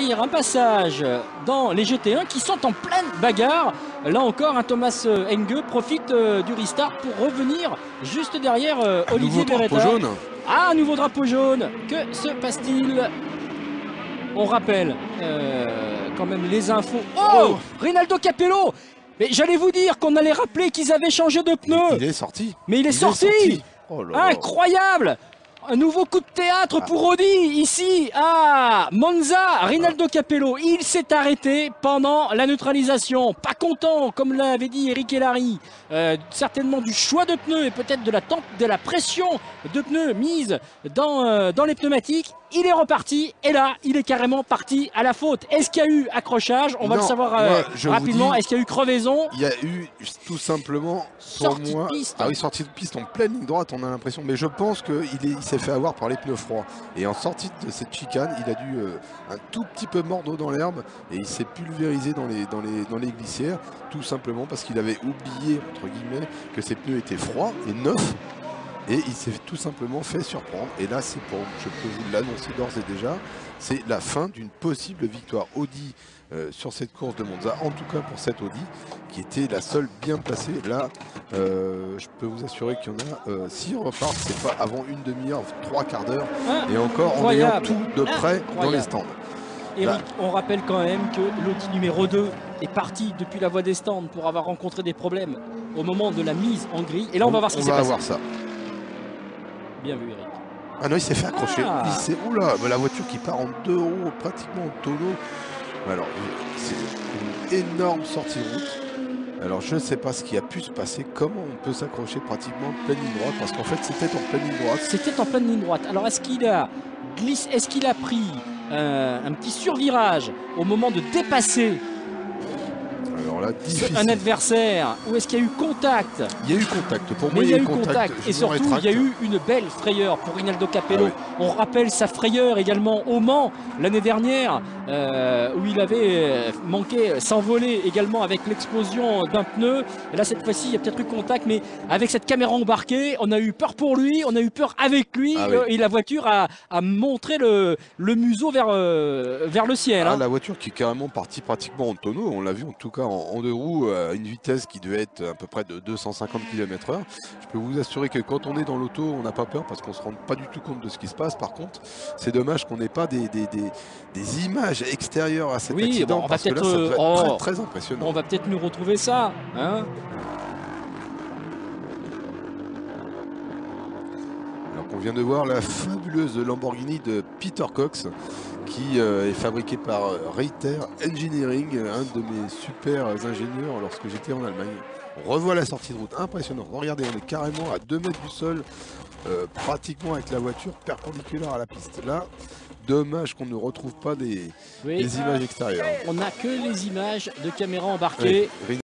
ouvrir un passage dans les GT1 qui sont en pleine bagarre. Là encore, Thomas Enge profite du restart pour revenir juste derrière Olivier Beretta. Jaune. Ah, un nouveau drapeau jaune. Que se passe-t-il? On rappelle quand même les infos. Oh, Rinaldo Capello. Mais j'allais vous dire qu'on allait rappeler qu'ils avaient changé de pneu. Il est sorti. Mais il est sorti. Oh là là. Incroyable. Un nouveau coup de théâtre pour Audi ici à Monza. Rinaldo Capello, il s'est arrêté pendant la neutralisation. Pas content, comme l'avait dit Eric Hellary, certainement du choix de pneus et peut-être de la pression de pneus mise dans les pneumatiques. Il est reparti et là, il est carrément parti à la faute. Est-ce qu'il y a eu accrochage? On va le savoir rapidement. Est-ce qu'il y a eu crevaison? Il y a eu tout simplement, sortie de piste. Ah oui, sortie de piste en pleine ligne droite, on a l'impression. Mais je pense qu'il s'est fait avoir par les pneus froids. Et en sortie de cette chicane, il a dû un tout petit peu mordre dans l'herbe et il s'est pulvérisé dans les glissières, tout simplement parce qu'il avait oublié, entre guillemets, que ses pneus étaient froids et neufs. Et il s'est tout simplement fait surprendre. Et là, c'est pour, je peux vous l'annoncer d'ores et déjà, c'est la fin d'une possible victoire Audi sur cette course de Monza. En tout cas pour cette Audi, qui était la seule bien placée. Là, je peux vous assurer qu'il y en a. Si on repart, c'est pas avant une demi-heure, 3/4 d'heure. Et encore en ayant tout de près dans les stands. Eric, on rappelle quand même que l'Audi numéro 2 est parti depuis la voie des stands pour avoir rencontré des problèmes au moment de la mise en grille. Et là, on va voir ce qui s'est passé. On va voir ça. Bien vu, Eric. Ah non, il s'est fait accrocher. Oula, la voiture qui part en 2 roues, pratiquement en tonneau. Alors, c'est une énorme sortie de route. Alors, je ne sais pas ce qui a pu se passer. Comment on peut s'accrocher pratiquement en pleine ligne droite? Parce qu'en fait, c'était en pleine ligne droite. C'était en pleine ligne droite. Alors, est-ce qu'il a glissé? Est-ce qu'il a pris un petit survirage au moment de dépasser là, un adversaire, ou est-ce qu'il y a eu contact? Il y a eu contact, pour moi il y a eu contact. Et surtout il y a eu une belle frayeur pour Rinaldo Capello. On rappelle sa frayeur également au Mans l'année dernière où il avait manqué s'envoler également avec l'explosion d'un pneu. Et là cette fois-ci il y a peut-être eu contact, mais avec cette caméra embarquée on a eu peur pour lui, on a eu peur avec lui. Et la voiture a montré le museau vers le ciel. La voiture qui est carrément partie pratiquement en tonneau, on l'a vu en tout cas en 2 roues à une vitesse qui devait être à peu près de 250 km/h. Je peux vous assurer que quand on est dans l'auto, on n'a pas peur parce qu'on ne se rend pas du tout compte de ce qui se passe. Par contre, c'est dommage qu'on n'ait pas des images extérieures à cet accident, bon, parce que là, ça devait être très impressionnant. On va peut-être nous retrouver ça. Alors qu'on vient de voir la fabuleuse Lamborghini de Peter Cox, qui est fabriqué par Reiter Engineering, un de mes super ingénieurs lorsque j'étais en Allemagne. On revoit la sortie de route, impressionnant. Regardez, on est carrément à 2 mètres du sol, pratiquement avec la voiture perpendiculaire à la piste. Là, dommage qu'on ne retrouve pas des images extérieures. On n'a que les images de caméra embarquées.